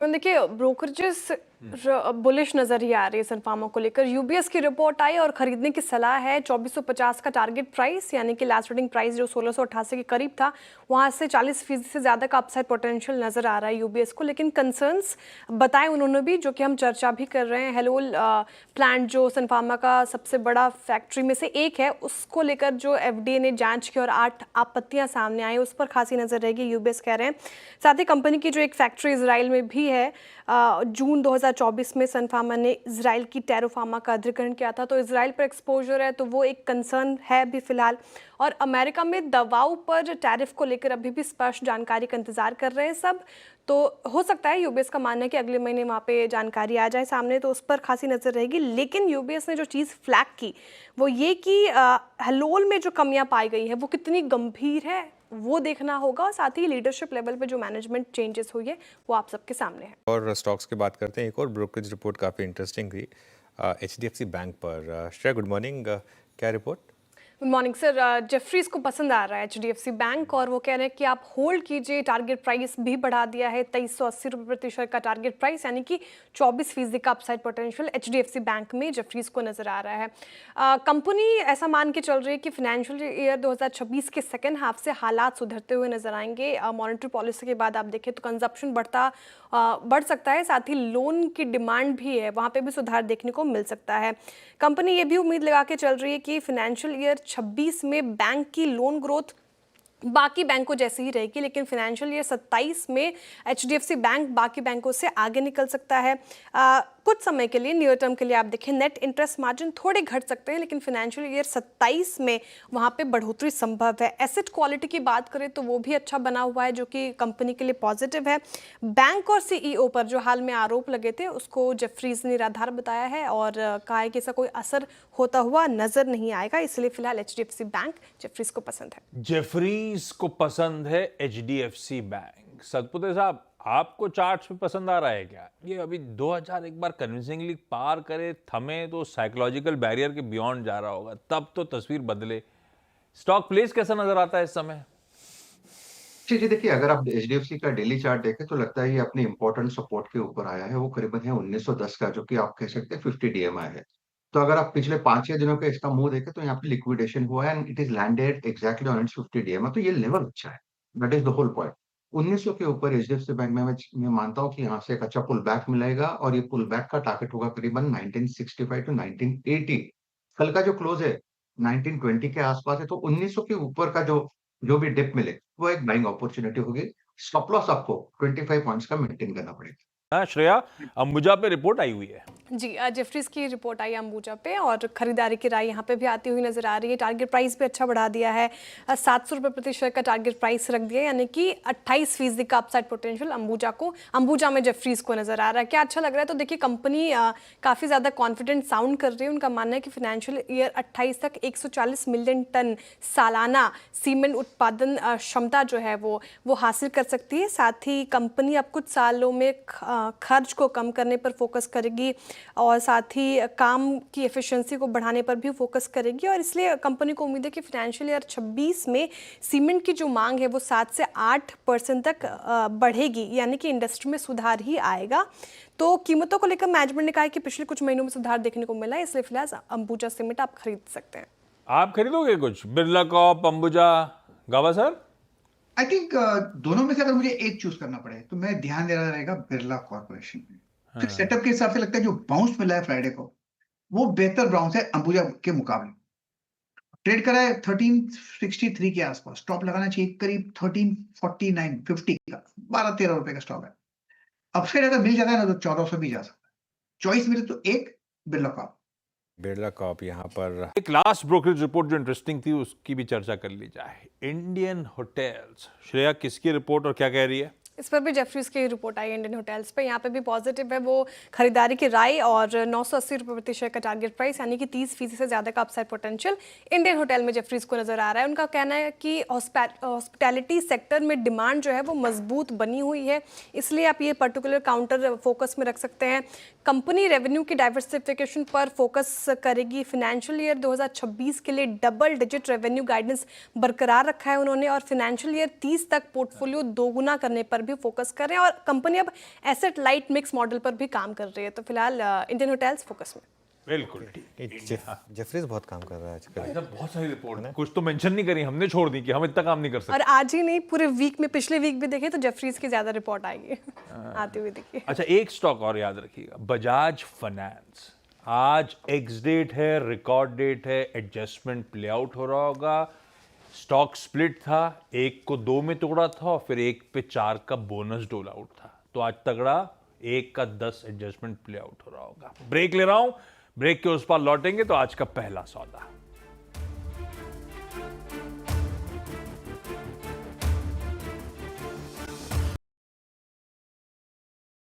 देखिए brokerages bullish नजर ही आ रही है सन फार्मा को लेकर। यूबीएस की रिपोर्ट आई और खरीदने की सलाह है। 2450 का टारगेट प्राइस, यानी कि लास्ट ट्रेडिंग प्राइस जो 1688 के करीब था, वहां से 40% से ज़्यादा का अपसाइड पोटेंशियल नजर आ रहा है यूबीएस को। लेकिन कंसर्न्स बताए उन्होंने भी, जो कि हम चर्चा भी कर रहे हैं। हेलोल प्लांट जो सन फार्मा का सबसे बड़ा फैक्ट्री में से एक है, उसको लेकर जो एफडीए ने जांच की और 8 आपत्तियां सामने आई, उस पर खासी नजर रहेगी, यूबीएस कह रहे हैं। साथ ही कंपनी की जो एक फैक्ट्री इसराइल में भी है, जून 2024 में सन फार्मा ने इसराइल की टेरोफार्मा का अधिग्रहण किया था, तो इसराइल पर एक्सपोजर है, तो वो एक कंसर्न है भी फिलहाल। और अमेरिका में दवाओं पर टैरिफ को लेकर अभी भी स्पष्ट जानकारी का इंतजार कर रहे हैं सब। तो हो सकता है, यूबीएस का मानना है कि अगले महीने वहाँ पे जानकारी आ जाए सामने, तो उस पर खासी नजर रहेगी। लेकिन यूबीएस ने जो चीज़ फ्लैग की वो ये कि हेलोल में जो कमियां पाई गई है वो कितनी गंभीर है, वो देखना होगा। और साथ ही लीडरशिप लेवल पे जो मैनेजमेंट चेंजेस हुई है वो आप सबके सामने है। और स्टॉक्स की बात करते हैं। एक और ब्रोकरेज रिपोर्ट काफ़ी इंटरेस्टिंग थी एचडीएफसी बैंक पर। Shreya, good morning. क्या report? Good morning sir. Jefferies को पसंद आ रहा है एचडीएफसी बैंक, और वो कह रहे हैं कि आप होल्ड कीजिए। टारगेट प्राइस भी बढ़ा दिया है, 2380 रुपये प्रति शेयर का टारगेट प्राइस, यानी कि 24% का अपसाइड पोटेंशियल एचडीएफसी बैंक में जेफरीज को नजर आ रहा है। कंपनी ऐसा मान के चल रही है कि फाइनेंशियल ईयर 2026 के सेकेंड हाफ से हालात सुधरते हुए नजर आएंगे। मॉनेटरी पॉलिसी के बाद आप देखें तो कंजप्शन बढ़ सकता है, साथ ही लोन की डिमांड भी है, वहाँ पे भी सुधार देखने को मिल सकता है। कंपनी ये भी उम्मीद लगा के चल रही है कि फाइनेंशियल ईयर 26 में बैंक की लोन ग्रोथ बाकी बैंकों जैसी ही रहेगी, लेकिन फाइनेंशियल ईयर 27 में एचडीएफसी बैंक बाकी बैंकों से आगे निकल सकता है। कुछ समय के लिए, नियर टर्म के लिए आप देखें, नेट इंटरेस्ट मार्जिन थोड़े घट सकते हैं, लेकिन फाइनेंशियल ईयर 27 में वहाँ पे बढ़ोतरी संभव है। एसेट क्वालिटी की बात करें तो वो भी अच्छा बना हुआ है, जो कि कंपनी के लिए पॉजिटिव है। बैंक और सीईओ पर जो हाल में आरोप लगे थे उसको जेफरीज ने निराधार बताया है और कहा है कि इसका कोई असर होता हुआ नजर नहीं आएगा, इसलिए फिलहाल एचडीएफसी बैंक जेफरीज को पसंद है। जेफरीज को पसंद है एचडीएफसी बैंक। सतपुते साहब, आपको चार्ट्स में पसंद आ रहा है क्या? ये अभी 2000 एक बार कन्विंसिंगली पार करे, थमे तो साइकोलॉजिकल बैरियर के बियॉन्ड जा रहा होगा, तब तो तस्वीर बदले। स्टॉक प्लेस कैसा नजर आता है इस समय? जी देखिए, अगर आप एचडीएफसी का डेली चार्ट देखें तो लगता है ये अपने इंपॉर्टेंट सपोर्ट के ऊपर आया है। वो करीबन है 1910 का, जो कि आप कह सकते हैं 50 डीएमआई है। तो अगर आप पिछले 5-6 दिनों का इसका मूव देखें तो यहाँ पे लिक्विडेशन हुआ है and it is landed exactly on its 50 DMI. तो ये लेवल अच्छा है, that is the whole point. 1900 के ऊपर एचडीएफसी बैंक में मैं मानता हूँ कि यहाँ से एक अच्छा पुल बैक मिलेगा और ये पुल बैक का टारगेट होगा करीबन 1965 टू 1980। कल का जो क्लोज है 1920 के आसपास है, तो 1900 के ऊपर का जो जो भी डिप मिले वो एक बाइंग अपॉर्चुनिटी होगी। स्टॉप लॉस आपको 25 पॉइंट्स का मेंटेन करना पड़ेगा। हाँ श्रेया, अंबुजा पे रिपोर्ट आई हुई है। जी, जेफरीज की रिपोर्ट आई अंबुजा पे और खरीदारी की राय यहाँ पे भी आती हुई नजर आ रही है। टारगेट प्राइस भी अच्छा बढ़ा दिया है, 700 रुपये प्रति शेयर का टारगेट प्राइस रख दिया, यानी कि 28% का अपसाइड पोटेंशियल अंबुजा में जेफरीज को नजर आ रहा है। क्या अच्छा लग रहा है? तो देखिए, कंपनी काफ़ी ज़्यादा कॉन्फिडेंट साउंड कर रही है। उनका मानना है कि फाइनेंशियल ईयर 28 तक 140 मिलियन टन सालाना सीमेंट उत्पादन क्षमता जो है वो हासिल कर सकती है। साथ ही कंपनी अब कुछ सालों में खर्च को कम करने पर फोकस करेगी और साथ ही काम की एफिशिएंसी को बढ़ाने पर भी फोकस करेगी, और इसलिए कंपनी को उम्मीद है कि फाइनेंशियल ईयर 26 में सीमेंट की जो मांग है वो 7 से 8% तक बढ़ेगी, यानी कि इंडस्ट्री में सुधार ही आएगा। तो कीमतों को लेकर मैनेजमेंट ने कहा है कि पिछले कुछ महीनों में सुधार देखने को मिला है, इसलिए फिलहाल अंबुजा सीमेंट आप खरीद सकते हैं। आप खरीदोगे कुछ? बिरला कॉर्प, अंबुजा, गावा सर? आई थिंक दोनों में से अगर मुझे एक चूज करना पड़े तो मैं ध्यान देना रहेगा बिरला कॉर्पोरेशन में। हाँ। फिर सेटअप के हिसाब से लगता है जो बाउंस मिला है फ्राइडे को वो बेहतर बाउंस है अंबुजा के मुकाबले। ट्रेड करा है 1363 के आसपास, स्टॉप लगाना चाहिए करीब 1349-50 का, 12-13 रुपए का स्टॉप है। अपसाइड अगर मिल जाता है ना तो 1400 भी जा सकता है। चॉइस मिले तो एक बिरला कॉर्प यहाँ पर। एक लास्ट ब्रोकरेज रिपोर्ट जो इंटरेस्टिंग थी उसकी भी चर्चा कर ली जाए। इंडियन होटल्स, श्रेया किसकी रिपोर्ट और क्या कह रही है? इस पर भी जेफरीज की रिपोर्ट आई इंडियन होटल्स पे। यहाँ पे भी पॉजिटिव है, वो खरीदारी की राय और 980 रुपये प्रति शेयर का टारगेट प्राइस, यानी कि 30% से ज़्यादा का अपसाइड पोटेंशियल इंडियन होटल में जेफरीज को नजर आ रहा है। उनका कहना है कि हॉस्पिटैलिटी सेक्टर में डिमांड जो है वो मजबूत बनी हुई है, इसलिए आप ये पर्टिकुलर काउंटर फोकस में रख सकते हैं। कंपनी रेवेन्यू की डाइवर्सिफिकेशन पर फोकस करेगी। फाइनेंशियल ईयर 2026 के लिए डबल डिजिट रेवेन्यू गाइडेंस बरकरार रखा है उन्होंने, और फाइनेंशियल ईयर 30 तक पोर्टफोलियो दोगुना करने पर भी फोकस कर रहे हैं और कंपनी अब एसेट लाइट मिक्स मॉडल पर भी काम कर रही है। तो फिलहाल इंडियन होटल्स फोकस में। बिल्कुल जेफरीज बहुत काम कर रहा है आजकल। भाई साहब, बहुत सारी रिपोर्ट कुछ तो मेंशन नहीं करी, हमने छोड़ दी कि हम इतना काम नहीं कर सकते। और आज ही नहीं, पूरे वीक में, पिछले वीक भी देखे तो जेफरीज की ज्यादा रिपोर्ट आएगी आती हुई देखिए। अच्छा, एक स्टॉक और याद रखिएगा, बजाज फाइनेंस। आज एक्स डेट है, रिकॉर्ड डेट है, एडजस्टमेंट प्ले आउट हो रहा होगा। स्टॉक स्प्लिट था, एक को 2 में तोड़ा था और फिर एक पे 4 का बोनस डोल आउट था। तो आज तगड़ा 1 का 10 एडजस्टमेंट प्ले आउट हो रहा होगा। ब्रेक ले रहा हूं, ब्रेक के उस पार लौटेंगे तो आज का पहला सौदा।